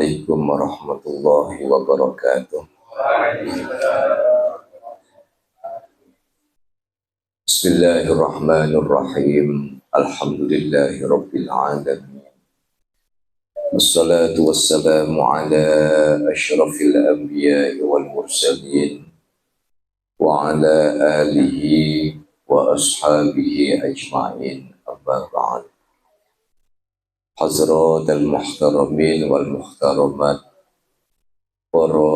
Assalamualaikum warahmatullahi wabarakatuh. Bismillahirrahmanirrahim. Alhamdulillahi rabbil alamin. Wassalatu wassalamu ala asyrafil anbiya'i wal mursalin wa ala alihi wa ashabihi ajma'in. Amma ba'd. Hazratul muhtaramin wal muhtaramat, para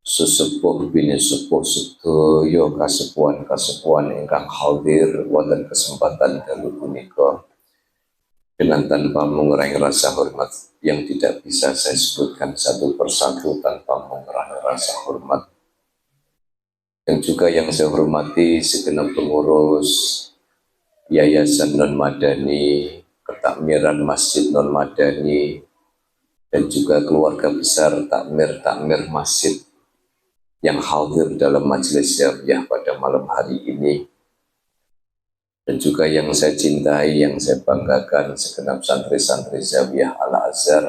sesepuh bini sepuh sedaya kasepuhan ingkang hadir wonten kesempatan dalu punika, dengan tanpa mengurangi rasa hormat yang tidak bisa saya sebutkan satu persatu tanpa mengurangi rasa hormat, dan juga yang saya hormati segenap pengurus Yayasan Non Madani, Ketakmiran Masjid Non Madani, dan juga keluarga besar takmir masjid yang hadir dalam majelis Zawiyah pada malam hari ini, dan juga yang saya cintai, yang saya banggakan, segenap santri-santri Zawiyah Al-Azhar,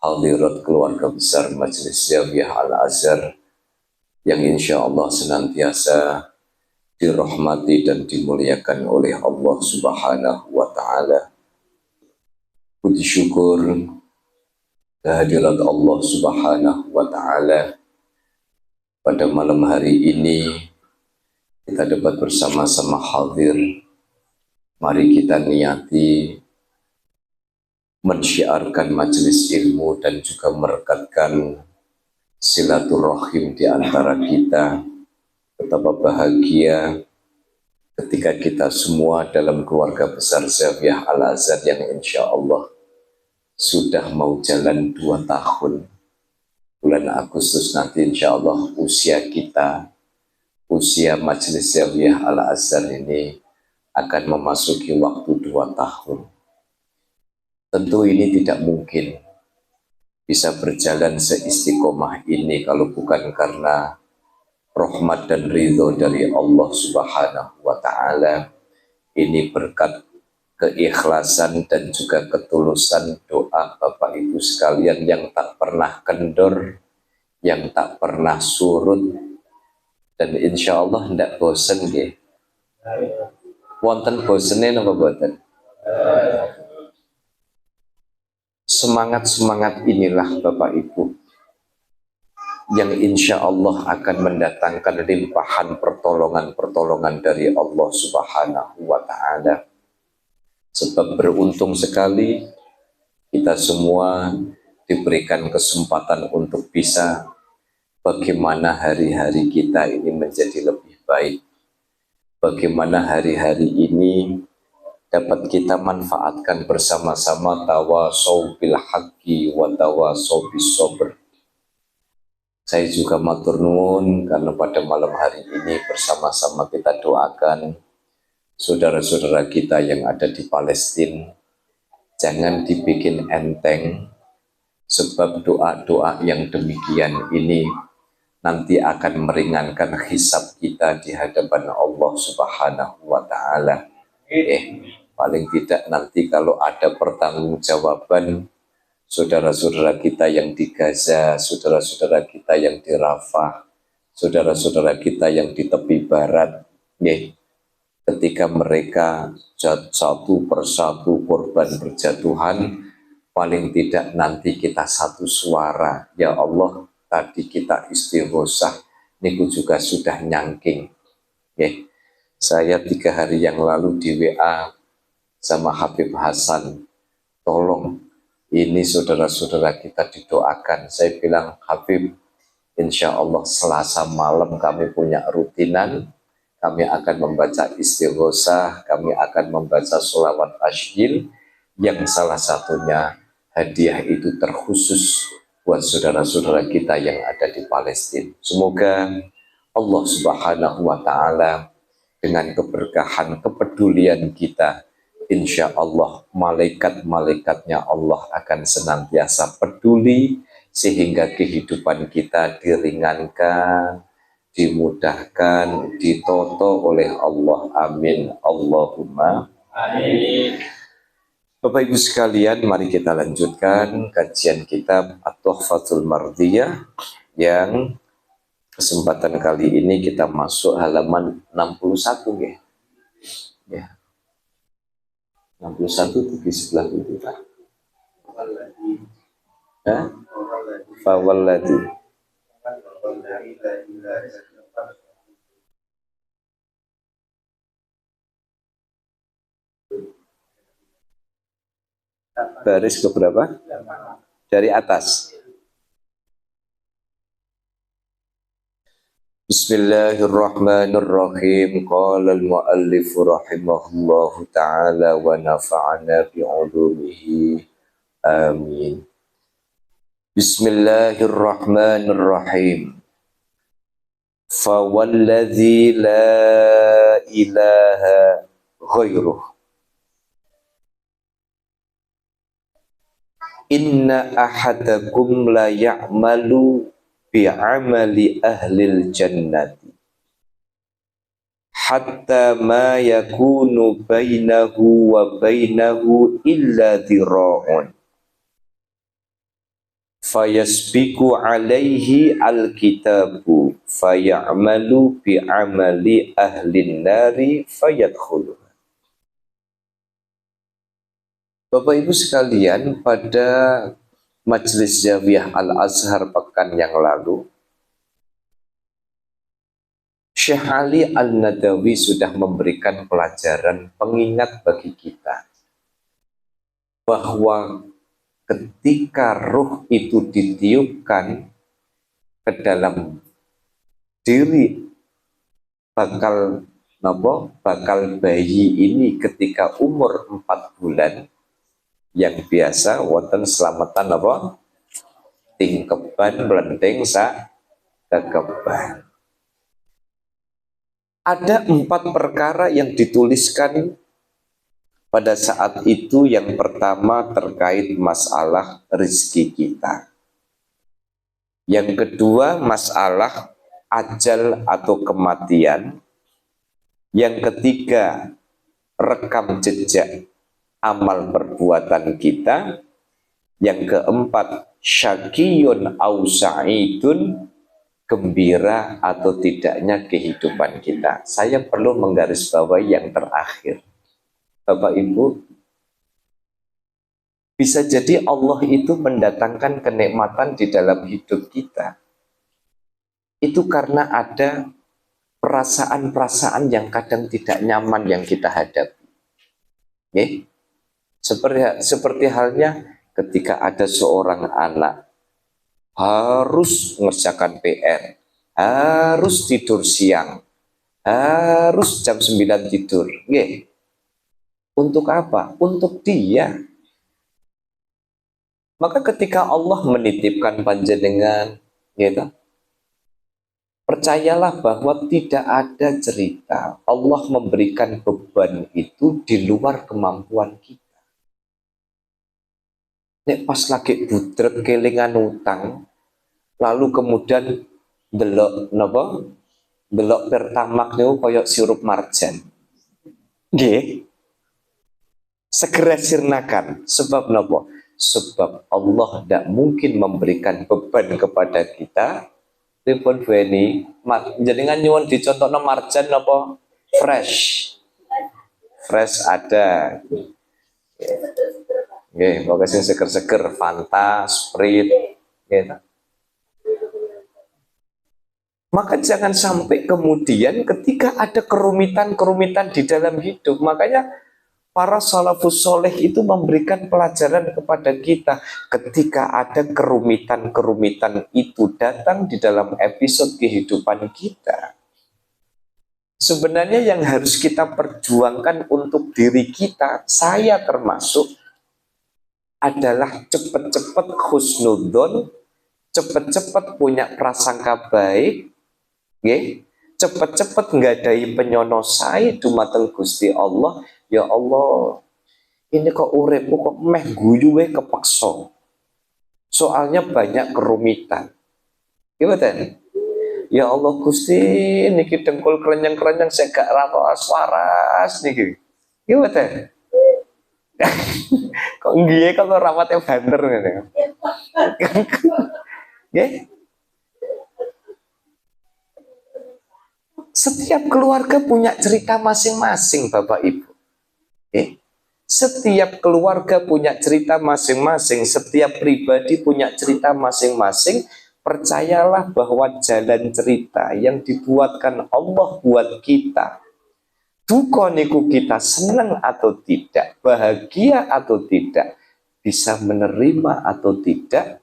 hadirat keluarga besar majelis Zawiyah Al-Azhar, yang insya Allah senantiasa dirahmati dan dimuliakan oleh Allah Subhanahu wa Ta'ala. Puji syukur kehadirat Allah Subhanahu wa Ta'ala pada malam hari ini kita dapat bersama-sama hadir. Mari kita niati mensyiarkan majelis ilmu dan juga merekatkan silaturahim di antara kita. Betapa bahagia ketika kita semua dalam keluarga besar Zawiyah Al-Azhar yang insya Allah sudah mau jalan 2 tahun. Bulan Agustus nanti insya Allah usia majelis Zawiyah Al-Azhar ini akan memasuki waktu 2 tahun. Tentu ini tidak mungkin bisa berjalan seistiqomah ini kalau bukan karena rahmat dan ridho dari Allah Subhanahu wa Ta'ala. Ini berkat keikhlasan dan juga ketulusan doa Bapak Ibu sekalian yang tak pernah kendor, yang tak pernah surut, dan insya Allah tidak bosan ya. Wonten bosennya napa boten? Semangat inilah Bapak Ibu yang insya Allah akan mendatangkan limpahan pertolongan dari Allah Subhanahu wa Ta'ala. Sebab beruntung sekali kita semua diberikan kesempatan untuk bisa bagaimana hari-hari kita ini menjadi lebih baik, bagaimana hari-hari ini dapat kita manfaatkan bersama-sama. Tawasau bil haqqi wa tawasau bis sabr. Saya juga matur nuwun karena pada malam hari ini bersama-sama kita doakan saudara-saudara kita yang ada di Palestina. Jangan dibikin enteng, sebab doa-doa yang demikian ini nanti akan meringankan hisab kita di hadapan Allah Subhanahu wa Ta'ala. Paling tidak nanti kalau ada pertanggungjawaban saudara-saudara kita yang di Gaza, saudara-saudara kita yang di Rafah, saudara-saudara kita yang di tepi barat, ketika mereka satu persatu korban berjatuhan, paling tidak nanti kita satu suara, ya Allah, tadi kita istighosah, niku juga sudah nyangking. Saya 3 hari yang lalu di WA sama Habib Hasan, tolong ini saudara-saudara kita didoakan. Saya bilang, Habib, insya Allah Selasa malam kami punya rutinan, kami akan membaca istighosah, kami akan membaca sholawat asyil, yang salah satunya hadiah itu terkhusus buat saudara-saudara kita yang ada di Palestina. Semoga Allah Subhanahu wa Ta'ala dengan keberkahan, kepedulian kita, insya Allah malaikat-malaikatnya Allah akan senantiasa peduli sehingga kehidupan kita diringankan, dimudahkan, ditoto oleh Allah. Amin. Allahumma amin. Bapak Ibu sekalian, mari kita lanjutkan kajian kitab At-Tuhfatul Mardiyah yang kesempatan kali ini kita masuk halaman 61 ya. Ya. 61 di sebelah itu Pak. Hah? Fawalladhi. Baris ke berapa? Dari atas. Bismillahirrahmanirrahim. Qala al-muallif rahimahullahu ta'ala wa nafa'ana bi'ulumihi. Amin. Bismillahirrahmanirrahim. Fawalladhi la ilaha ghairuh. Inna ahadakum la ya'malu bi'amali ahlil jannati hatta ma yakunu bainahu wa bainahu illa dhira'un fayasbiku alaihi alkitabu fayamalu bi'amali ahlin nari fayadkhulu. Bapak Ibu sekalian, pada Majelis Zawiyah Al-Azhar pekan yang lalu, Syekh Ali Al-Nadawi sudah memberikan pelajaran pengingat bagi kita bahwa ketika ruh itu ditiupkan ke dalam diri bakal bayi ini ketika umur 4 bulan, yang biasa wonten selamatan tingkeban melenting sa kekeban. Ada 4 perkara yang dituliskan pada saat itu. Yang pertama terkait masalah rezeki kita. Yang kedua masalah ajal atau kematian. Yang ketiga rekam jejak amal perbuatan kita. Yang keempat syakiyun au sa'idun, gembira atau tidaknya kehidupan kita. Saya perlu menggarisbawahi yang terakhir. Bapak Ibu, bisa jadi Allah itu mendatangkan kenikmatan di dalam hidup kita itu karena ada perasaan-perasaan yang kadang tidak nyaman yang kita hadapi. Okay? Seperti halnya ketika ada seorang anak harus mengerjakan PR, harus tidur siang, harus jam 9 tidur. Okay. Untuk apa? Untuk dia. Maka ketika Allah menitipkan panjenengan, gitu, percayalah bahwa tidak ada cerita Allah memberikan beban itu di luar kemampuan kita. Nek pas lagi budret kelingan utang, lalu kemudian delok pertamak niku koyok sirup marjan. Nggih. Segera sirnakan. Sebab napa? Sebab Allah tidak mungkin memberikan beban kepada kita. Pripun Beni, jenengan nyuwun dicontohno marjan napa? Fresh. Fresh ada. Nggih, pokoke sing seger-seger, Fanta, Sprite, gitu. Maka jangan sampai kemudian ketika ada kerumitan-kerumitan di dalam hidup, makanya para salafus soleh itu memberikan pelajaran kepada kita ketika ada kerumitan-kerumitan itu datang di dalam episode kehidupan kita. Sebenarnya yang harus kita perjuangkan untuk diri kita, saya termasuk, adalah cepat-cepat husnudzon, cepat-cepat punya prasangka baik, cepat-cepat nggadahi penyonosai dumateng Gusti Allah. Ya Allah, ini kok uripku kok meh guyu kepeksa. Soalnya banyak kerumitan. Gimana? Ya Allah Gusti, niki dengkul kerenyang-kerenyang saya gak rawas waras niki. Gimana? Kok nggih kok rapatnya banter ngene. Nggih. Setiap keluarga punya cerita masing-masing, Bapak Ibu. Nggih. Setiap keluarga punya cerita masing-masing, setiap pribadi punya cerita masing-masing. Percayalah bahwa jalan cerita yang dibuatkan Allah buat kita, duka niku kita senang atau tidak, bahagia atau tidak, bisa menerima atau tidak,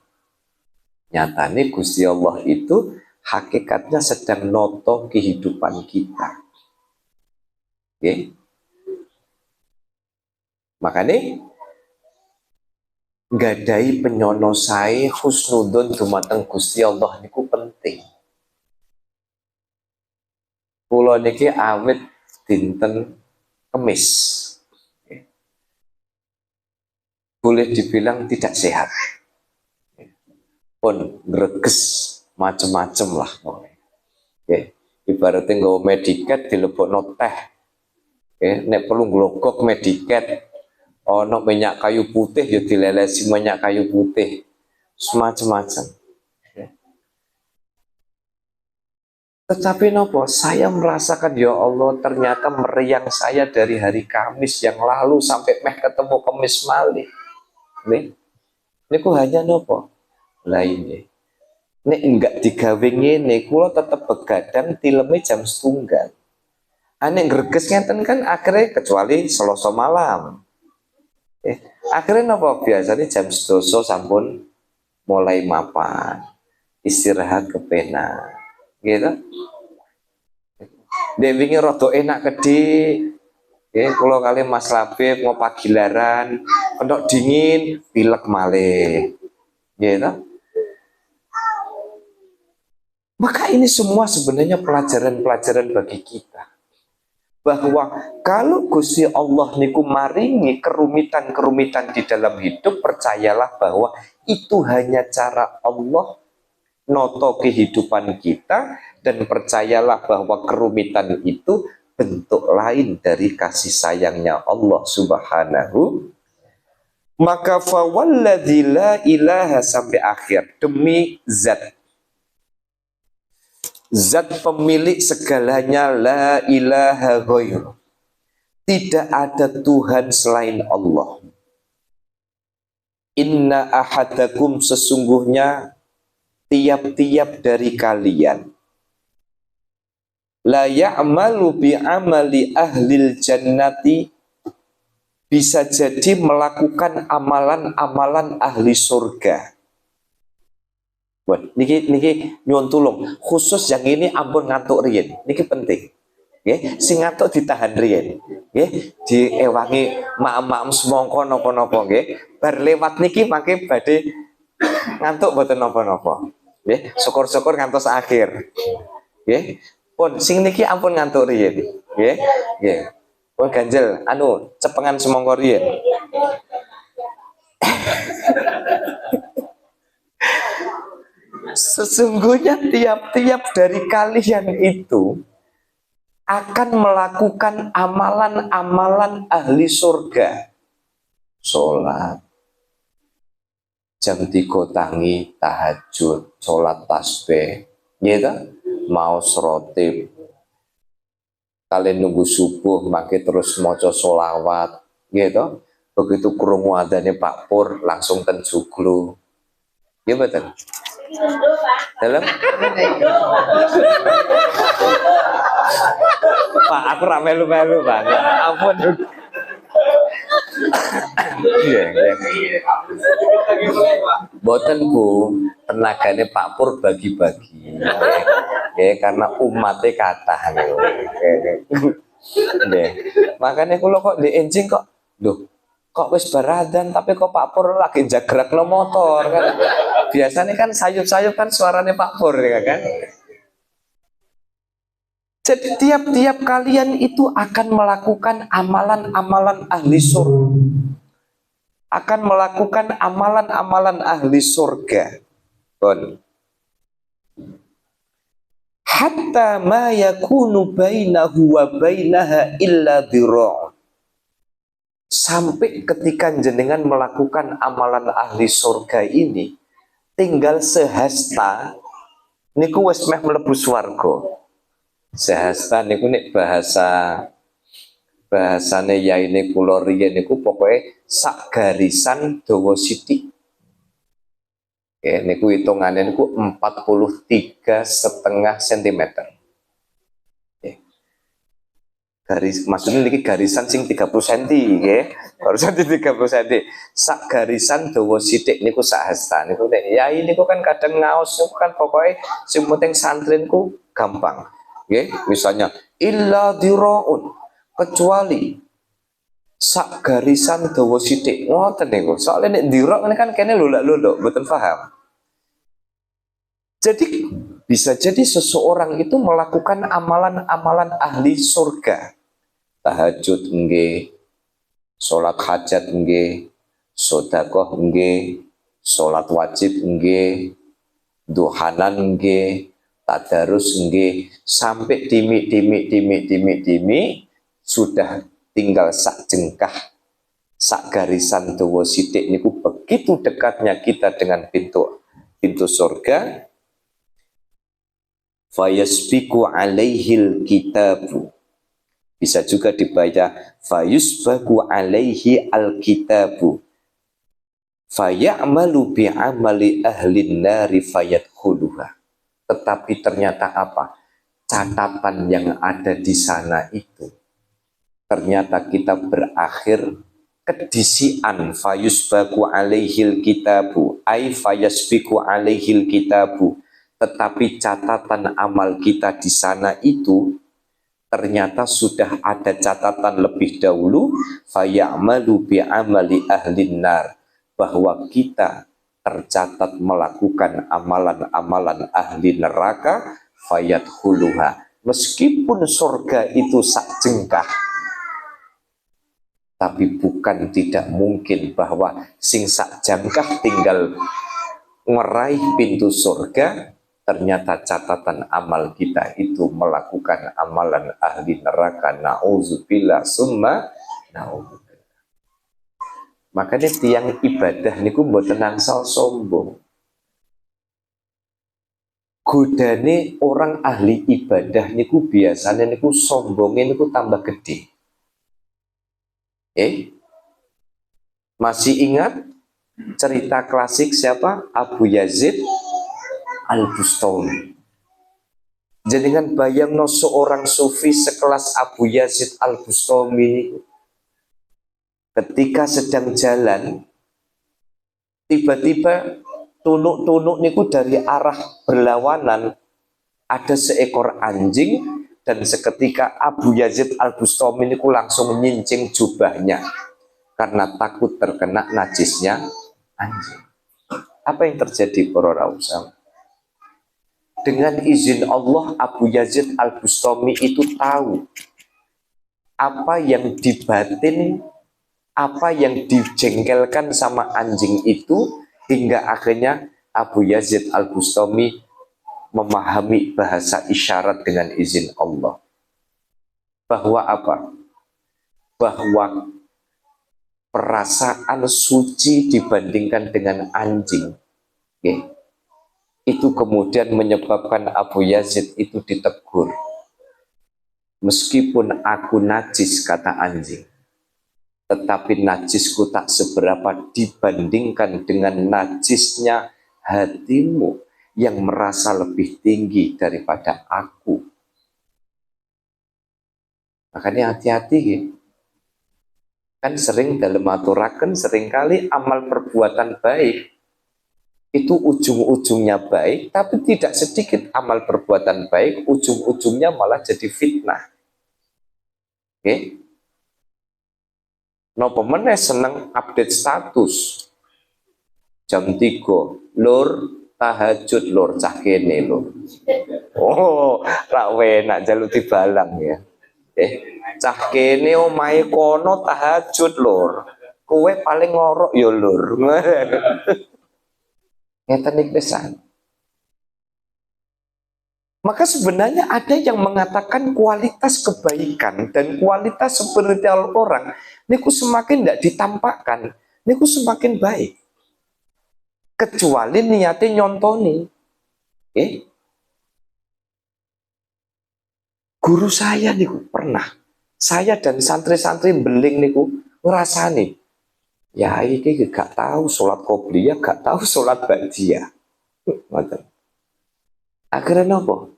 nyatanya Gusti Allah itu hakikatnya sedang noto kehidupan kita. Okay? Makanya gadai penyonosai husnudun dumateng Gusti Allah niku penting. Kula niki awit dinten Kemis. Boleh dibilang tidak sehat. Pun greges macem-macem lah. Okay. Ibaratnya nggawa mediket dilebokno teh. Okay. Nek perlu glogok mediket. Ono minyak kayu putih ya dilelesi minyak kayu putih. Semacam-macam. Okay. Tetapi nopo, saya merasakan ya Allah ternyata meriang saya dari hari Kamis yang lalu sampai meh ketemu Kamis malih. Nih, ini ku hanya nopo lainnya. Nek enggak digawe ngene, kula tetep begadang tileme jam 1:30. Ane greges ngeten kan akhirnya kecuali Selasa malam. Akhirnya napa biasanya jam 12 sampun mulai mapan. Istirahat kepenak. Gitu. Dek wingi rada enak gede. Nggih, kula kali Mas Labib mau pagilaran, kendok dingin, pilek malih. Gitu. Maka ini semua sebenarnya pelajaran-pelajaran bagi kita. Bahwa kalau Gusti Allah niku maringi kerumitan-kerumitan di dalam hidup, percayalah bahwa itu hanya cara Allah noto kehidupan kita, dan percayalah bahwa kerumitan itu bentuk lain dari kasih sayangnya Allah Subhanahu. Maka fawalladzi la ilaha sampai akhir, demi Zat pemilik segalanya, la ilaha ghairu. Tidak ada Tuhan selain Allah. Inna ahadakum, sesungguhnya tiap-tiap dari kalian, la ya'malu bi'amali ahlil jannati, bisa jadi melakukan amalan-amalan ahli surga. Niki nyuwun tulung, khusus yang ini ampun ngantuk riyen. Niki penting. Nggih, sing ngantuk ditahan riyen. Nggih, diewangi mak-mak semongko napa-napa nggih. Bar lewat niki mangke badhe ngantuk mboten napa-napa. Nggih, syukur-syukur ngantos akhir. Nggih. Pun sing niki ampun ngantuk riyen. Nggih. Nggih. Pun ganjel anu cepengan semongko riyen. Sesungguhnya tiap-tiap dari kalian itu akan melakukan amalan-amalan ahli surga. Sholat, jam 3 tangi, tahajud, sholat tasbih, gitu? Mau serotip, kalian nunggu subuh, makin terus moco sholawat, gitu? Begitu krungu adanya Pak Pur, langsung ten juglu. Ya betul. Dalam Pak, aku ramelu-melu Pak. Ampun. Boten Bu, tenagane Pak Pur bagi-bagi. Karena umatnya kathah. Makanya kula kok di enjing kok, kok wis baradan tapi kok Pak Pur lagi jagrakno motor kan. Biasanya kan sayup-sayup kan suaranya Pak Pur ya kan. Jadi tiap-tiap kalian itu akan melakukan amalan-amalan ahli surga. Akan melakukan amalan-amalan ahli surga. Bon. Hatta ma yakunu bainahu wa bainaha illa dhira'. Sampai ketika jenengan melakukan amalan ahli surga ini, tinggal sehasta niku wis meh mlebu swarga. Sehasta niku nek bahasane yaine kula riyen niku pokoke sak garisan dawa sithik. Niku hitungannya niku 43,5 cm. Maksudnya niki garisan sing 30 cm nggih. Garisan 30 cm. Sak garisan dawa sithik niku sak hasta niku nek yai niku kan kadang ngaos niku kan pokoke sing penting santren ku gampang. Nggih, misalnya illa diraun, kecuali sak garisan dawa sithik. Ngoten niku. Soalnya nek dira kan kene lulak-luluk, mboten paham. Jadi bisa jadi seseorang itu melakukan amalan-amalan ahli surga. Tahajud nggih, salat hajat nggih, sedekah nggih, salat wajib nggih, duhanan nggih, tadarus nggih, sampai dimi sudah tinggal sak jengkah, sak garisan dawa sithik niku begitu dekatnya kita dengan pintu surga. Fayasbiqu alaihil kitabu. Bisa juga dibaca fayusbaku alaihi alkitabu fayamalu bi'amali ahlin nari fayadkhuluha. Tetapi ternyata apa? Catatan yang ada di sana itu ternyata kita berakhir kedisian. Fayusbaku alaihil kitabu ay fayasbiku alaihil kitabu. Tetapi catatan amal kita di sana itu ternyata sudah ada catatan lebih dahulu, fayamalu bi'amali ahlin nar, bahwa kita tercatat melakukan amalan-amalan ahli neraka, fayadkhuluha. Meskipun surga itu sak jengkah, tapi bukan tidak mungkin bahwa sing sak jengkah tinggal meraih pintu surga, ternyata catatan amal kita itu melakukan amalan ahli neraka. Na'udzubillah summa na'udzubillah. Makanya tiang ibadah niku mboten angsal sombong. Godane orang ahli ibadah niku biasanya niku sombongnya niku tambah gede. Masih ingat cerita klasik siapa? Abu Yazid Al-Bustami. Jenengan bayangno seorang sufi sekelas Abu Yazid Al-Bustami ketika sedang jalan tiba-tiba tunuk-tunuk niku dari arah berlawanan ada seekor anjing, dan seketika Abu Yazid Al-Bustami niku langsung nyincing jubahnya karena takut terkena najisnya anjing. Apa yang terjadi para rawuh? Dengan izin Allah, Abu Yazid Al-Bustami itu tahu apa yang dibatin, apa yang dijengkelkan sama anjing itu, hingga akhirnya Abu Yazid Al-Bustami memahami bahasa isyarat dengan izin Allah. Bahwa apa? Bahwa perasaan suci dibandingkan dengan anjing. Itu kemudian menyebabkan Abu Yazid itu ditegur. Meskipun aku najis, kata anjing, tetapi najisku tak seberapa dibandingkan dengan najisnya hatimu yang merasa lebih tinggi daripada aku. Makanya hati-hati gitu. Kan sering dalam aturaken seringkali amal perbuatan baik itu ujung-ujungnya baik, tapi tidak sedikit amal perbuatan baik ujung-ujungnya malah jadi fitnah. Napa meneh seneng update status jam 3, lur tahajud lur cah kene lur. Oh, rak enak jaluk dibalang ya. Cah kene omahe kono tahajud lur. Kowe paling ngorok ya lur. Ngeten iki pisan. Maka sebenarnya ada yang mengatakan kualitas kebaikan dan kualitas spiritual orang niku semakin tidak ditampakkan, niku semakin baik. Kecuali niatnya nyontoni. Guru saya niku pernah, saya dan santri-santri beling niku ngrasani, ya iki gak tahu sholat qobliyah, gak tahu sholat ba'diyah. Akhirnya nopo?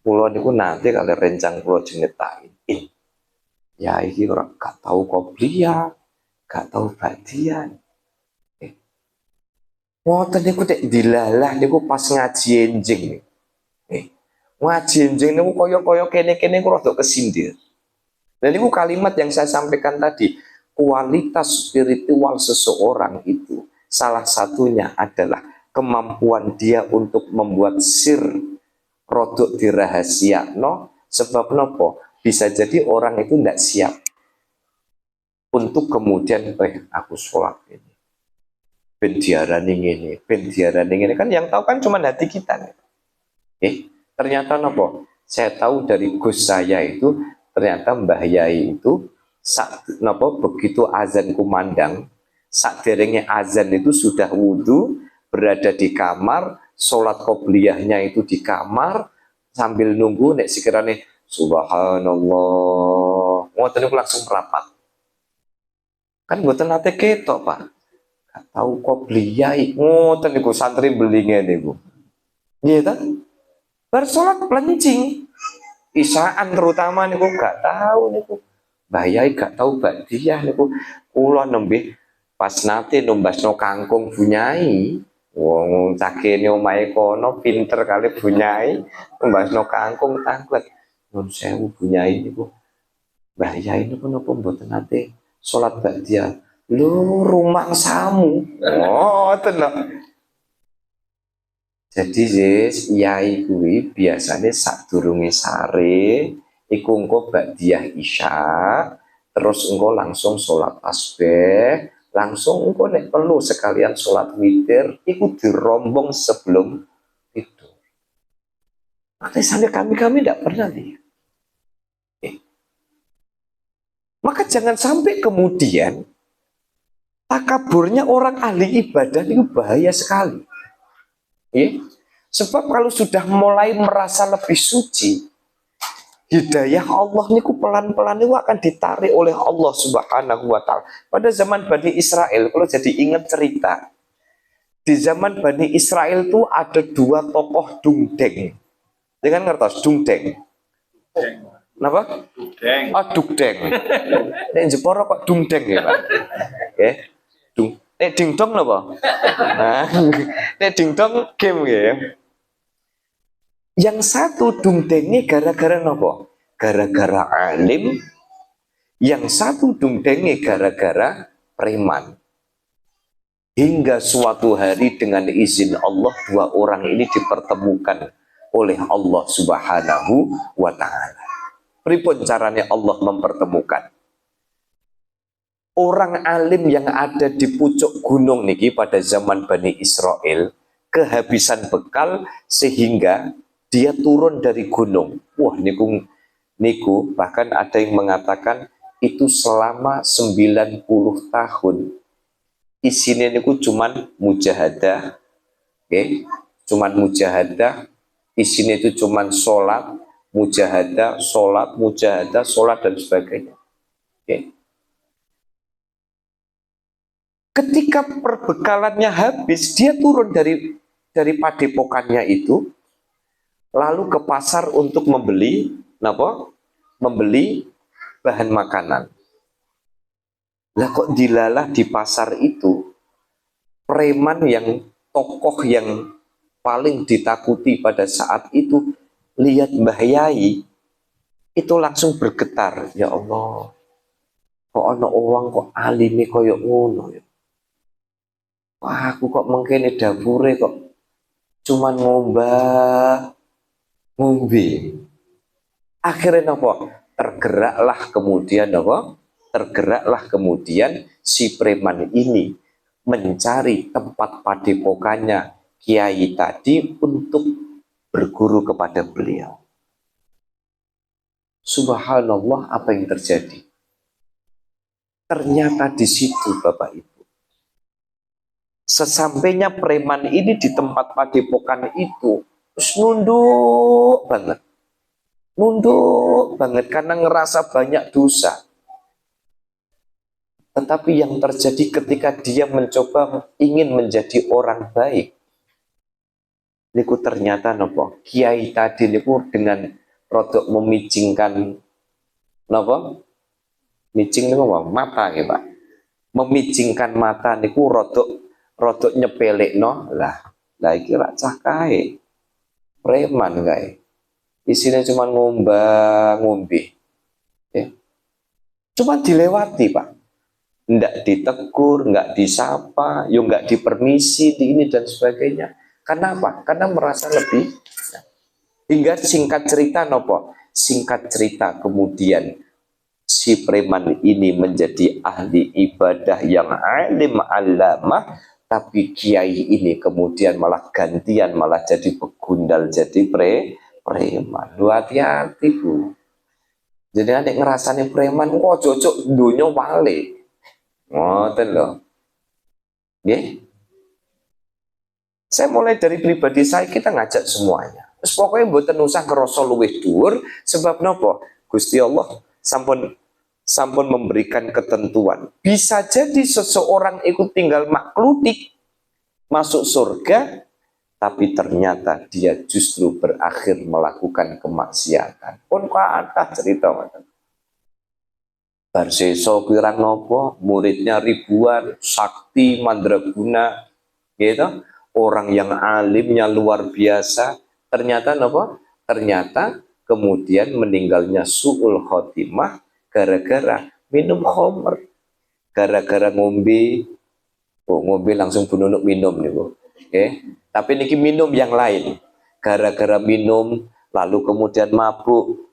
Pulau niku nanti kalau rencang pulau jengetain, ya iki orang gak tahu qobliyah, gak tahu ba'diyah. Ngoten niku tek dilalah niku pas ngaji enjing. Ngaji enjing niku koyo-koyo kene-kene ku rada kesindir. Dan itu kalimat yang saya sampaikan tadi, kualitas spiritual seseorang itu salah satunya adalah kemampuan dia untuk membuat sir produk dirahasiakno, sebab nopo bisa jadi orang itu tidak siap untuk kemudian aku sholat ini ben diarani ini kan yang tahu kan cuma hati kita. Ternyata nopo saya tahu dari Gus saya itu, ternyata Mbah Yai itu begitu azan kumandang, saat derengnya azan itu sudah wudhu, berada di kamar, sholat qobliyahnya itu di kamar, sambil nunggu nek sekiranya subhanallah, ngoten niku langsung merapat. Kan mboten nate ketok, Pak. Gak tahu qobliyah ngoten niku santri belinge niku. Nggih ta? Bar sholat pelencing. Isaan terutama niku gak tahu niku. Mbah Yai gak tahu ba'diyah niku. Kula nembe pas nate numbasno kangkung bunyai. Wong cakene omahe kono pinter kali bunyai, numbasno kangkung tanglet. Nun sewu bunyai niku. Mbah Yai niku napa mboten nate salat ba'diyah. Lho rumah samu. Oh, tenang. Jadi yes, yai kuwi biasanya sadurunge sare iku engko ba'diyah isya, terus engko langsung sholat tasbih, langsung engko nek perlu sekalian sholat witir, iku dirombong sebelum itu. Makanya sampai kami tidak pernah lihat. Maka jangan sampai kemudian takaburnya orang ahli ibadah itu bahaya sekali. Sebab kalau sudah mulai merasa lebih suci, hidayah Allah niku pelan-pelan itu akan ditarik oleh Allah Subhanahu wa Ta'ala. Pada zaman Bani Israel, kalau jadi ingat cerita, di zaman Bani Israel itu ada dua tokoh dungdeng. Dengan ngertos dungdeng. Kenapa? Dungdeng. Oh, dungdeng. Nek Jepara kok dungdeng ya, Pak? Nek dingdong napa? Nek dingdong game ya. Yang satu dungdenge gara-gara napa? Gara-gara alim. Yang satu dungdenge gara-gara preman. Hingga suatu hari dengan izin Allah dua orang ini dipertemukan oleh Allah Subhanahu wa Ta'ala. Pripun caranya Allah mempertemukan? Orang alim yang ada di pucuk gunung niki pada zaman Bani Israel kehabisan bekal sehingga dia turun dari gunung. Wah, niku bahkan ada yang mengatakan itu selama 90 tahun. Isinya niku cuman mujahadah. Cuman mujahadah. Isinya itu cuman sholat, mujahadah, sholat dan sebagainya. Ketika perbekalannya habis, dia turun dari padepokannya itu, lalu ke pasar untuk membeli bahan makanan. Lah kok dilalah di pasar itu, preman yang tokoh yang paling ditakuti pada saat itu, lihat Mbah Yai, itu langsung bergetar. Ya Allah, kok ana wong kok alime koyo ngono ya. Wah, aku kok mengkene dapure kok cuman ngombe. Akhirnya nopo? Tergeraklah kemudian si preman ini mencari tempat padepokannya kiai tadi untuk berguru kepada beliau. Subhanallah, apa yang terjadi? Ternyata di situ Bapak Ibu, sesampainya preman ini di tempat padepokan itu, terus nunduk banget karena ngerasa banyak dosa. Tetapi yang terjadi ketika dia mencoba ingin menjadi orang baik, niku ternyata nopo kiai tadi niku dengan rodok memicingkan nopo micing niku mata ya Pak, memicingkan mata niku rodok nyepelek no lah iki rak cah kae preman kae isinya cuma ngombe ya. Cuma dilewati Pak, ndak ditegur, nggak disapa, yo nggak dipermisi di ini dan sebagainya. Karena apa? Karena merasa lebih. Hingga singkat cerita nopo, singkat cerita kemudian si preman ini menjadi ahli ibadah yang alim alamah, tapi kiai ini kemudian malah gantian, malah jadi begundal, jadi preman. Lu hati-hati Bu. Jadi adik ngerasane preman, kok cocok dunia wale. Ngoten loh. Nggih. Saya mulai dari pribadi saya, kita ngajak semuanya. Terus pokoknya mboten usah ngerasa luwih dhuwur, sebab nopo? Gusti Allah sampun memberikan ketentuan. Bisa jadi seseorang ikut tinggal makludik masuk surga, tapi ternyata dia justru berakhir melakukan kemaksiatan. Pun kathah cerita ngoten. Bar sesa pirang nopo, muridnya ribuan, sakti mandraguna, gitu. Orang yang alimnya luar biasa, ternyata nopo? Ternyata kemudian meninggalnya su'ul khotimah gara-gara minum khamr, gara-gara ngombe. Oh, ngombe langsung bununuk minum nih Bu. Tapi niki minum yang lain. Gara-gara minum lalu kemudian mabuk.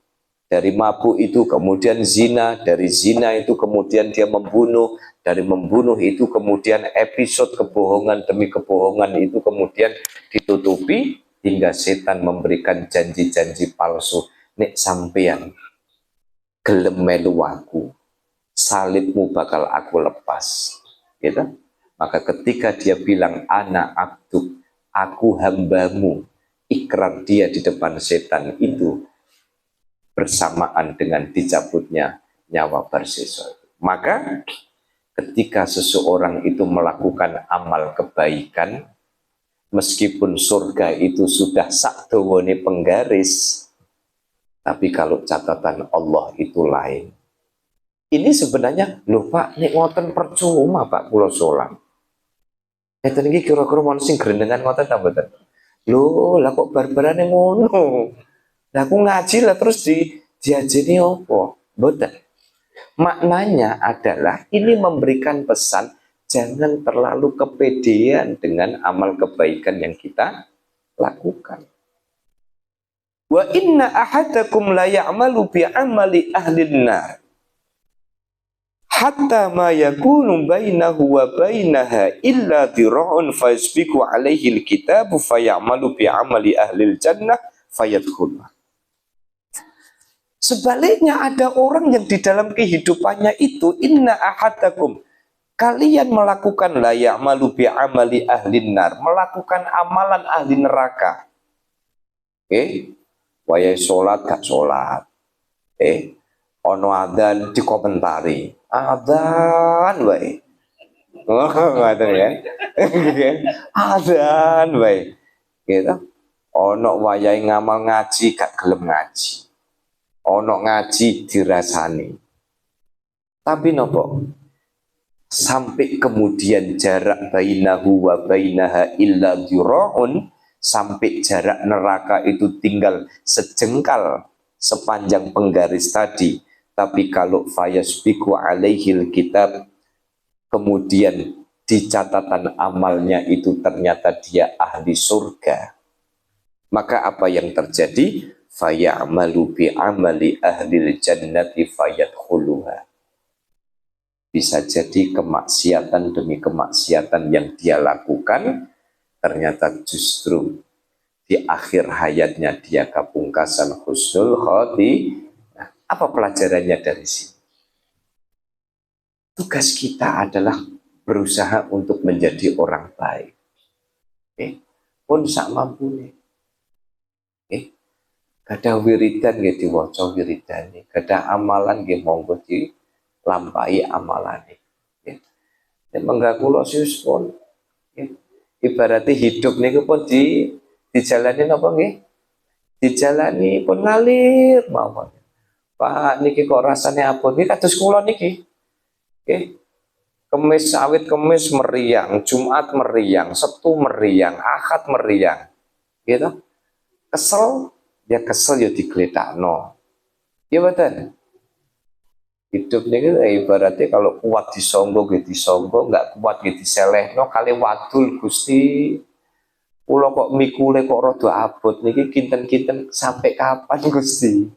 Dari mabuk itu kemudian zina, dari zina itu kemudian dia membunuh, dari membunuh itu kemudian episode kebohongan demi kebohongan itu kemudian ditutupi hingga setan memberikan janji-janji palsu. Nek sampean gelem melu aku, salibmu bakal aku lepas. Gitu. Maka ketika dia bilang ana abduk, aku hambamu, ikrar dia di depan setan itu bersamaan dengan dicabutnya nyawa Barsisa. Maka ketika seseorang itu melakukan amal kebaikan, meskipun surga itu sudah sak dawane penggaris, tapi kalau catatan Allah itu lain. Ini sebenarnya, lho Pak, nek ngoten percuma Pak kula salat. Ngeten iki kira-kira mon sing grendengan ngoten ta mboten? Lho, lah kok barbarane ngono? Lah aku ngaji lah terus diajeni apa? Mboten. Maknanya adalah ini memberikan pesan jangan terlalu kepedean dengan amal kebaikan yang kita lakukan. Wa inna ahadakum la ya'malu bi amali ahlin nar hatta ma yakunu bainahu wa bainaha illa dira'un fayasbiqu alaihi alkitab fayamalu bi amali ahlil jannah fayadkhulha. Sebaliknya ada orang yang di dalam kehidupannya itu inna ahadakum, kalian melakukan la ya'malu bi amali ahlin nar, melakukan amalan ahli neraka. Wayai sholat gak sholat. Ono adzan dikomentari. Adzan wae. Oh, ngoten ya. Adzan wae. Gitu. Ono wayahe ngamal ngaji gak gelem ngaji. Ono ngaji dirasani. Tapi nopo? Sampai kemudian jarak bainahu wa bainaha illa dira'un, sampai jarak neraka itu tinggal sejengkal sepanjang penggaris tadi. Tapi kalau fayasbiqu alaihil kitab, kemudian di catatan amalnya itu ternyata dia ahli surga, maka apa yang terjadi? Fayamalu bi amali ahlil jannati fayadkhuluha. Bisa jadi kemaksiatan demi kemaksiatan yang dia lakukan ternyata justru di akhir hayatnya dia kapungkasan husnul khotimah. Apa pelajarannya dari sini? Tugas kita adalah berusaha untuk menjadi orang baik. Pun sak mampune. Kada wiridan nggih diwaca wiridane, kada amalan nggih monggo dilampahi amalane. Nek mengga kula pun ibaratnya hidup niku pun dijalani napa nggih? Dijalani pun ngalir mawon. Pak niki kok rasane apa niki kados kula niki. Nggih. Kemis sawit kemis meriang, Jumat meriang, Sabtu meriang, Ahad meriang. Gitu. Kesel, ya kesel ya digletakno. Ya betul. Hidup ini ibaratnya kalau kuat disonggo gitu disonggo, nggak kuat gitu diselehno kali wadul Gusti. Kula kok mikule kok rada abot niki kinten-kinten sampai kapan Gusti?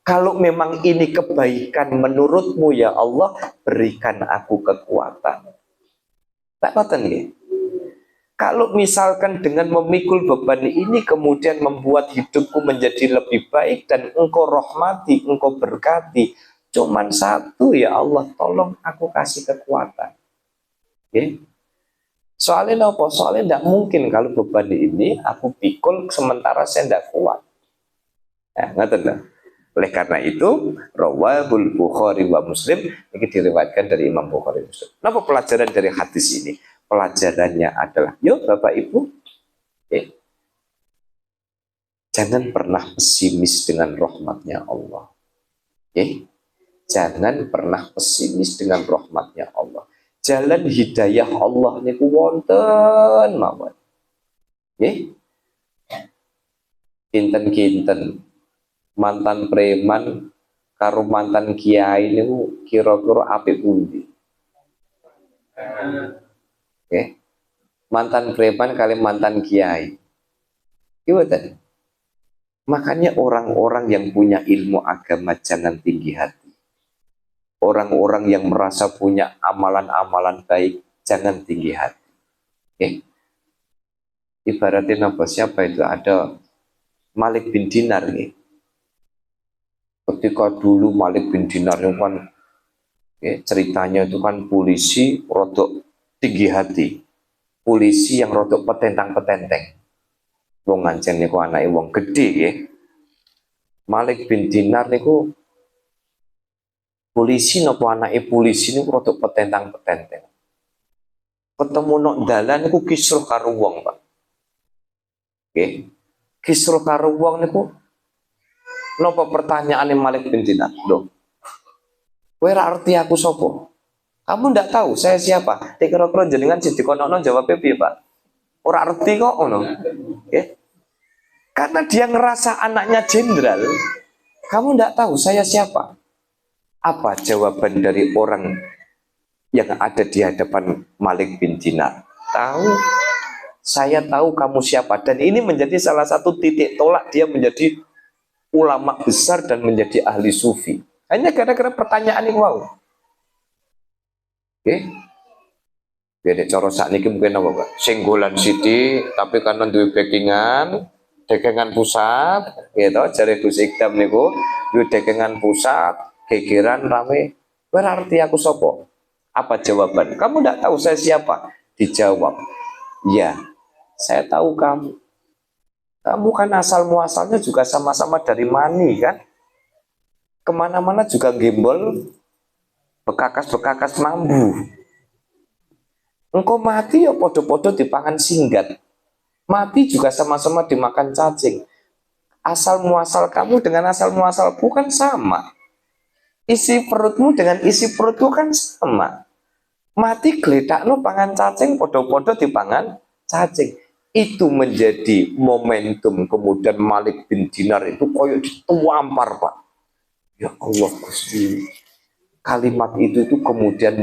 Kalau memang ini kebaikan menurutmu ya Allah, berikan aku kekuatan. Tak ngoten nggih. Kalau misalkan dengan memikul beban ini kemudian membuat hidupku menjadi lebih baik dan engkau rahmati, engkau berkati, cuman satu ya Allah, tolong aku kasih kekuatan. Okay? Soalnya apa? Soalnya tidak mungkin kalau beban ini aku pikul sementara saya tidak kuat. Nah, ngerti. Oleh karena itu, rawahul Bukhari wa Muslim, ini diriwayatkan dari Imam Bukhari Muslim. Apa pelajaran dari hadis ini? Pelajarannya adalah, yuk Bapak Ibu, jangan pernah pesimis dengan rahmatnya Allah. Jangan pernah pesimis dengan rahmatnya Allah. Jalan hidayah Allah niku wonten mawon. Kinten-kinten mantan preman karo mantan kiai niku kira-kira apik pundi? Mantan preman kali mantan kiai. Gimana? Makanya orang-orang yang punya ilmu agama jangan tinggi hati. Orang-orang yang merasa punya amalan-amalan baik jangan tinggi hati. Ibaratnya apa? Siapa itu? Ada Malik bin Dinar nih. Ketika dulu Malik bin Dinar itu kan ceritanya itu kan polisi rodok tinggi hati. Polisi yang rodok petentang-petenteng. Wong ngancen niku anake wong gede nggih. Malik bin Dinar niku polisi napa anake polisi niku rodok petentang-petenteng. Ketemu nok dalan niku kisruh karo wong, Pak. Kisruh karo wong niku napa pertanyaane Malik bin Dinar? Loh. Kowe ra arti aku sapa? Kamu ndak tahu saya siapa? Kira-kira jenengan sing dikonokno jawab piye, Pak? Ora arti kok ngono. Karena dia ngerasa anaknya jenderal, kamu ndak tahu saya siapa? Apa jawaban dari orang yang ada di hadapan Malik bin Dinar? Tahu, saya tahu kamu siapa. Dan ini menjadi salah satu titik tolak dia menjadi ulama besar dan menjadi ahli sufi. Hanya gara-gara pertanyaan ini, wow. Biar cara sakniki mungkin apa, Pak? Singgolan Siti, tapi karena duwe backingan, dekengan pusat, gitu. Jare Gus Ikdam niku, duwe dekengan pusat, gegeran rame. Berarti aku sopo? Apa jawaban? Kamu tidak tahu saya siapa? Dijawab, ya, saya tahu kamu. Kamu kan asal muasalnya juga sama-sama dari Mani kan? Kemana-mana juga gembol, bekakas-bekakas mambu. Engkau mati ya podo-podo dipangan singgat. Mati juga sama-sama dimakan cacing. Asal muasal kamu dengan asal muasalku kan sama. Isi perutmu dengan isi perutku kan sama. Mati gledakno pangan cacing, podo-podo dipangan cacing. Itu menjadi momentum kemudian Malik bin Dinar itu koyok dituampar, Pak. Ya Allah Gusti. Kalimat itu kemudian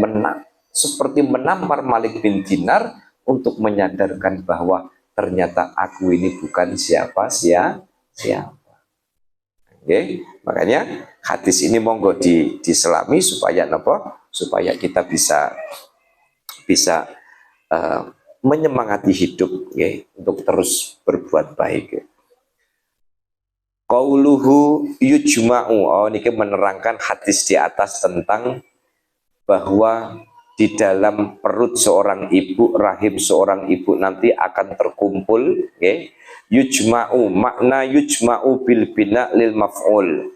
seperti menampar Malik bin Dinar untuk menyadarkan bahwa ternyata aku ini bukan siapa-siapa. Makanya hadis ini monggo diselami supaya apa? Supaya kita bisa menyemangati hidup, untuk terus berbuat berbuat baik. Qauluhu yujma'u, oh niki menerangkan hadis di atas tentang bahwa di dalam perut seorang ibu, rahim seorang ibu nanti akan terkumpul, okay? Yujma'u, makna yujma'u bil bina lil maf'ul.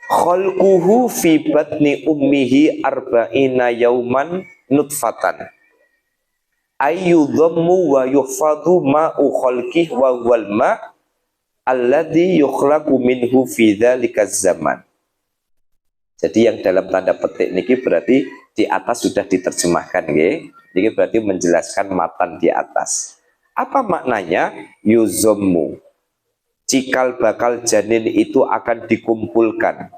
Khalquhu fi batni ummihi arba'ina yauman nutfatan. Ayyudhammu wa yuhfadhu ma'u khalqih wa huwal ma' alladhi yukhlaqu minhu fi dhalikaz zaman. Jadi yang dalam tanda petik niki berarti di atas sudah diterjemahkan, nggih. Niki berarti menjelaskan matan di atas. Apa maknanya? Yuzammu, cikal bakal janin itu akan dikumpulkan.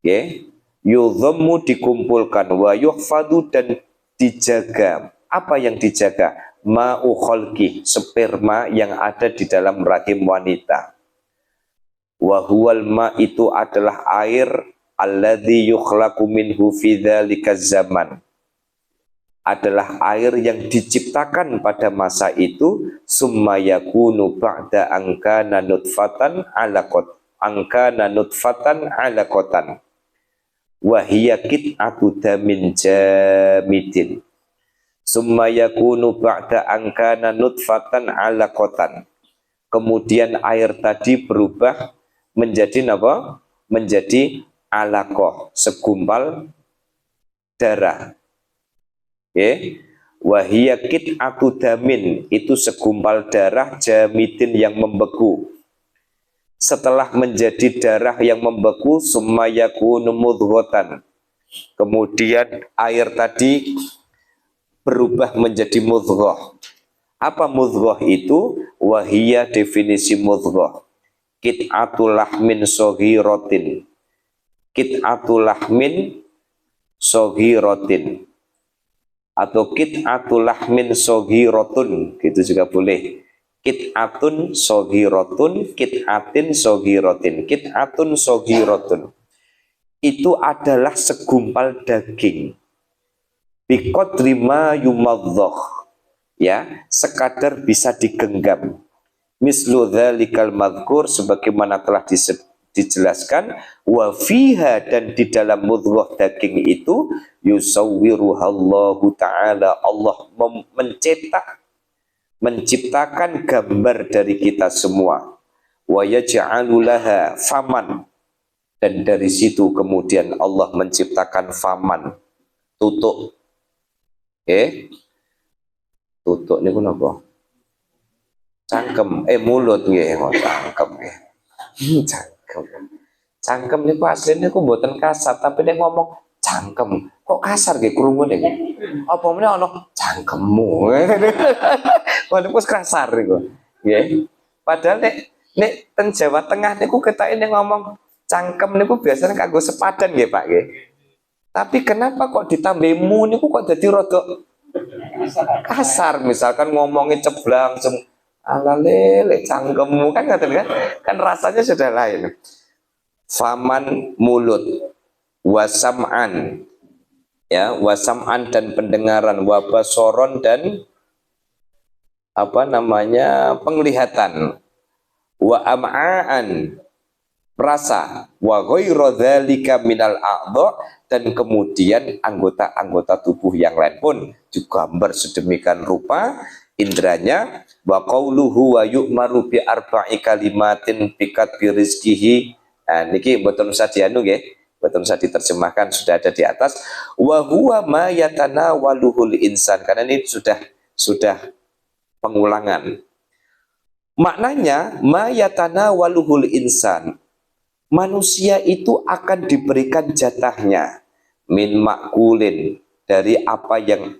Nggih. Yuzammu dikumpulkan, wa yuhfadu dan dijaga. Apa yang dijaga? Ma'u khalqih, sperma yang ada di dalam rahim wanita. Wa huwal ma, itu adalah air, alladzi yukhlaqu minhu fi dzalikaz zaman, adalah air yang diciptakan pada masa itu. Summa yakunu ba'da angkana nutfatan alaqatan wa hiya qit'atu damin jamidin. Summa yakunu ba'da angkana nutfatan alaqatan, kemudian air tadi berubah menjadi apa? Menjadi alaqah, segumpal darah. Okay. Wahia qit'atu damin, itu segumpal darah jamidin yang membeku. Setelah menjadi darah yang membeku, summa yakunu mudghatan, kemudian air tadi berubah menjadi mudghah. Apa mudghah itu? Wahia, definisi mudghah, qit'atul lahmin saghiratin. Qit'atul lahmin saghiratin atau qit'atul lahmin saghiratun, gitu juga boleh. Qit'atun saghiratun, qit'atin saghiratin. Qit'atun saghiratun itu adalah segumpal daging. Biqadri ma yumadzakh, ya, sekadar bisa digenggam. Mislu dzalikal madhkur, sebagaimana telah dijelaskan. Wa fiha, dan di dalam mudghah daging itu, yusawwiruhallahu ta'ala, Allah menciptakan gambar dari kita semua. Wa yaj'alu laha faman, dan dari situ kemudian Allah menciptakan faman, tutuk. Tutuk niku napa? Cangkem, mulut nggih, cangkem nggih. Cangkem niku asline niku mboten kasar, tapi nek ngomong cangkem kok kasar nggih krungu niku. Apa meneh ana cangkemmu. Waduh wis kasar niku. Nggih. Padahal nek teng Jawa Tengah niku ketake nek ngomong cangkem niku biasanya kanggo sepadan nggih Pak nggih. Tapi kenapa kok ditambahimu niku kok jadi rada kasar? Misalkan ngomongin ceblang ala lele cangkemmu, kan ngaten kan? Kan rasanya sudah lain. Faman, mulut, wasam'an, ya, wasam'an dan pendengaran, wabasoron dan apa namanya, penglihatan, wa am'aan, rasa, wa ghairu dzalika minal a'dha, dan kemudian anggota-anggota tubuh yang lain pun juga gambar sedemikian rupa indranya. Wa qauluhu wa yu'maru bi arba'i kalimatin bikat bi rizqihi. Nah niki mboten usah dianu nggih, mboten usah diterjemahkan, sudah ada di atas. Wa huwa ma yatanawaluhul insan, karena ini sudah pengulangan. Maknanya ma yatanawaluhul insan, manusia itu akan diberikan jatahnya, min makulin, dari apa yang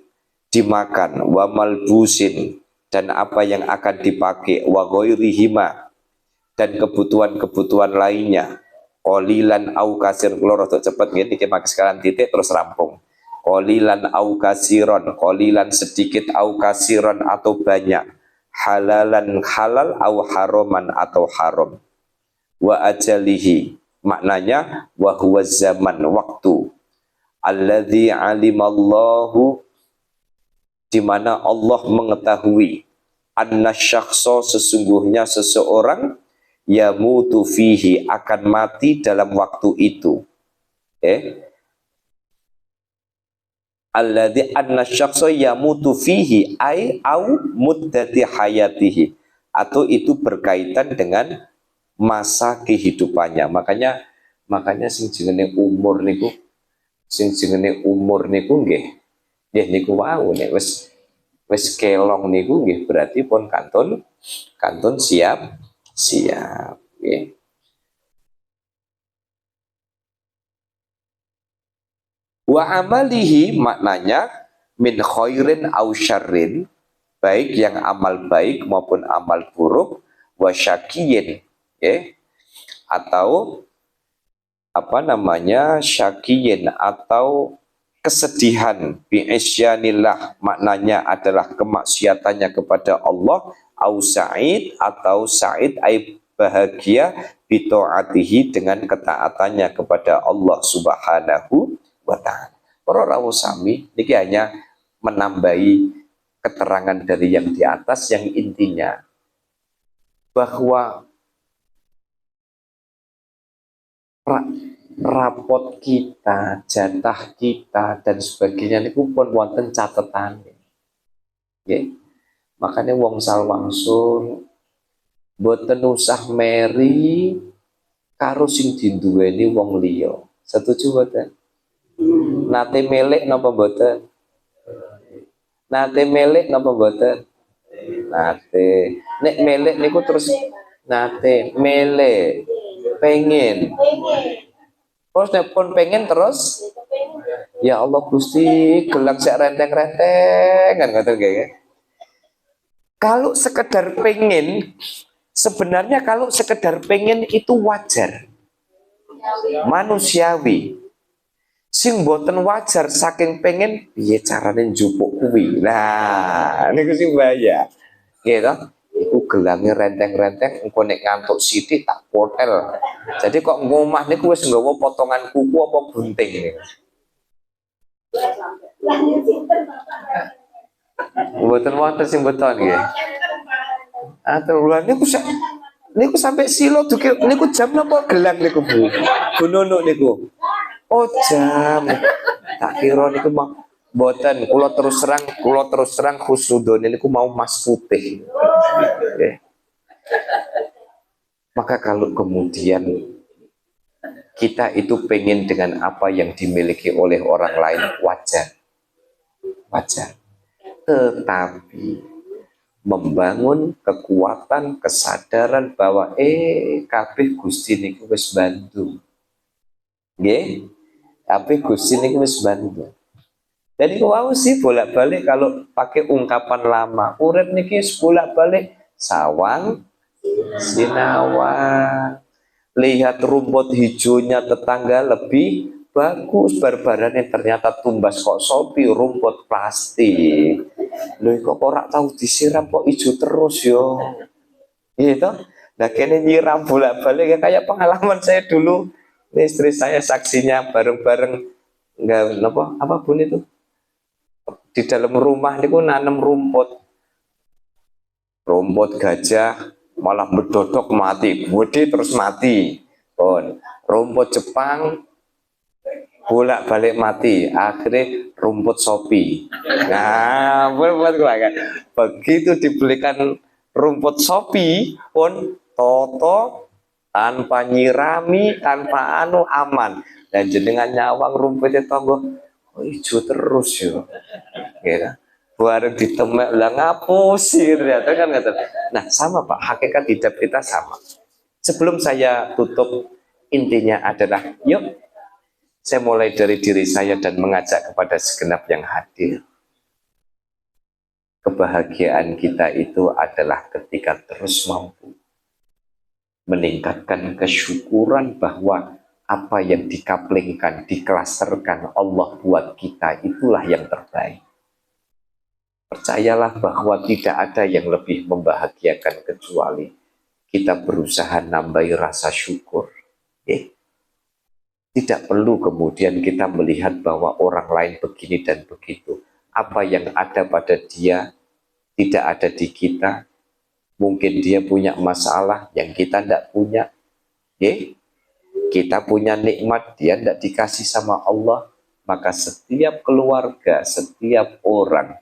dimakan, wa malbusin, dan apa yang akan dipakai, wa ghairihima, dan kebutuhan-kebutuhan lainnya. Qalilan au kasir, kalau rotok cepet ngene iki pakai sekarang titik terus rampung. Qalilan au kasiron, qalilan sedikit, au kasiron atau banyak, halalan halal, au haroman atau haram. Wa ajalihi, maknanya wa huwa zaman, waktu, alladzi alimallahu, di mana Allah mengetahui anna syakhsa sesungguhnya seseorang yamutu fihi akan mati dalam waktu itu. Alladzi anna syakhsa yamutu fihi ai au muddati hayatihi, atau itu berkaitan dengan masa kehidupannya. Makanya sing jenenge umur niku nggih niku wau nek wis kelong niku nggih berarti pun kantun siap nggih. Wa amalihi maknanya min khairin au syarrin, baik yang amal baik maupun amal buruk, wa syakiyin atau apa namanya syakiyin atau kesedihan, bi isyanillah maknanya adalah kemaksiatannya kepada Allah, au sa'id atau sa'id ai bahagia bi taatihi dengan ketaatannya kepada Allah Subhanahu wa ta'ala. Para rawuh sami niki hanya menambahi keterangan dari yang di atas yang intinya bahwa rapot kita, jatah kita dan sebagainya niku pun wonten catetane. Nggih. Makanya wong salwangsul boten usah meri karo sing dinduweni wong liya. Setuju boten? Nate melek napa boten? Nate melek napa boten? Nate. Nek melek niku terus nate melek pengen. Terus nek pun pengen terus ya Allah Gusti gelak sek renteng-renteng kan ngoten nggih. Kalau sekedar pengen, sebenarnya kalau sekedar pengen itu wajar. Manusiawi. Sing boten wajar saking pengen piye carane njupuk kuwi. Nah, niku sing bahaya. Nggih to? Iku gelange renteng-renteng engko nek ngantuk sithik tak potel. Jadi kok ngomah niku wis nggawa potongan kuku apa gunting niku. Mboten wonten sing beton nggih. Atur ulan niku sampai silo dukir niku jam napa gelang niku Bu? Gununuk niku. Oh jam. Tak kira niku mboten, kula terus terang khusnudone niku mau emas putih. Okay. Maka kalau kemudian kita itu pengen dengan apa yang dimiliki oleh orang lain, wajar. Tetapi membangun kekuatan, kesadaran bahwa kabeh Gusti niku wis bantu. Nggih? Kabeh Gusti niku wis bantu. Jadi wow sih bolak-balik kalau pakai ungkapan lama. Urip niki bolak-balik sawang sinawang. Lihat rumput hijaunya tetangga lebih bagus, barbarannya ternyata tumbas kok sopi rumput plastik. Loh kok ora tahu disiram kok hijau terus yo. Gitu. Nah kene nyiram bolak-balik ya kayak pengalaman saya dulu. Istri saya saksinya bareng-bareng enggak apa pun itu. Di dalam rumah niku nanam rumput gajah malah berdodok mati, gede terus mati. Rumput Jepang bolak-balik mati, akhirnya rumput Shopee. Nah, buat kan. Begitu dibelikan rumput Shopee pun toto tanpa nyirami, tanpa aman. Dan jenengan nyawang rumputnya tonggo hijau terus yo. Gitu. Bareng ditemek lah ngapusir ternyata kan kata. Nah sama Pak, hakikat hidup kita sama. Sebelum saya tutup, intinya adalah yuk saya mulai dari diri saya dan mengajak kepada segenap yang hadir. Kebahagiaan kita itu adalah ketika terus mampu meningkatkan kesyukuran bahwa apa yang dikaplingkan, diklasterkan Allah buat kita itulah yang terbaik. Percayalah bahwa tidak ada yang lebih membahagiakan kecuali kita berusaha nambahi rasa syukur. Tidak perlu kemudian kita melihat bahwa orang lain begini dan begitu. apa yang ada pada dia tidak ada di kita. Mungkin dia punya masalah yang kita tidak punya. Okay? Kita punya nikmat, dia tidak dikasih sama Allah. Maka setiap keluarga, setiap orang,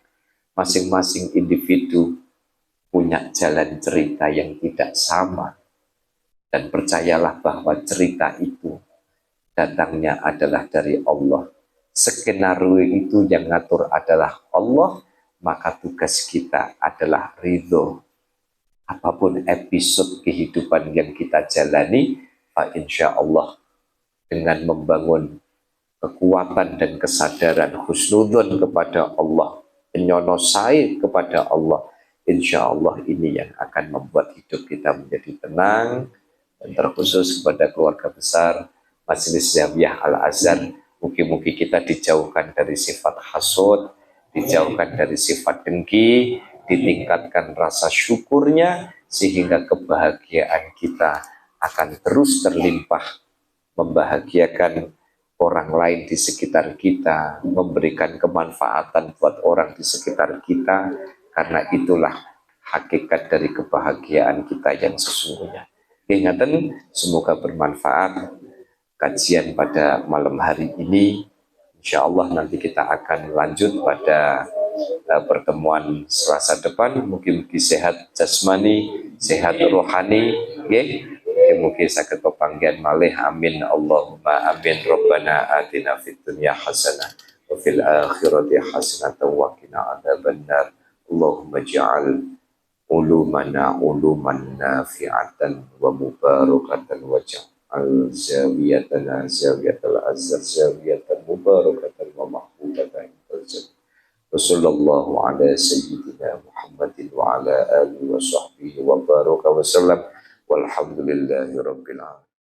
masing-masing individu punya jalan cerita yang tidak sama. Dan percayalah bahwa cerita itu datangnya adalah dari Allah. Skenario itu yang ngatur adalah Allah, maka tugas kita adalah ridho. Apapun episode kehidupan yang kita jalani, insya Allah dengan membangun kekuatan dan kesadaran husnudzon kepada Allah, penyonosai kepada Allah, insya Allah ini yang akan membuat hidup kita menjadi tenang. Dan terkhusus kepada keluarga besar Majelis Zawiyah Al-Azhar, mungkin-mungkin kita dijauhkan dari sifat hasud, dijauhkan dari sifat dengki, ditingkatkan rasa syukurnya, sehingga kebahagiaan kita akan terus terlimpah, membahagiakan orang lain di sekitar kita, memberikan kemanfaatan buat orang di sekitar kita, karena itulah hakikat dari kebahagiaan kita yang sesungguhnya. Ingatan, semoga bermanfaat kajian pada malam hari ini. Insya Allah nanti kita akan lanjut pada pertemuan Selasa depan. Mungkin sehat jasmani, sehat rohani, mungkin sakit pepanggian malih, amin Allahumma amin. Rabbana atina fid dunya hasanah wa fil akhirati hasanah wa qina adzabannar. Allahumma ja'al ulumana uluman nafi'atan wa mubarakatan wa ja'al zawiyatana zawiyatal azhar zawiyatan mubarakatan wa mahbubatan wa sallallahu ala sayyidina Muhammadin wa ala alihi wa sahbihi wa baraka wa sallam walhamdulillahi rabbil alamin.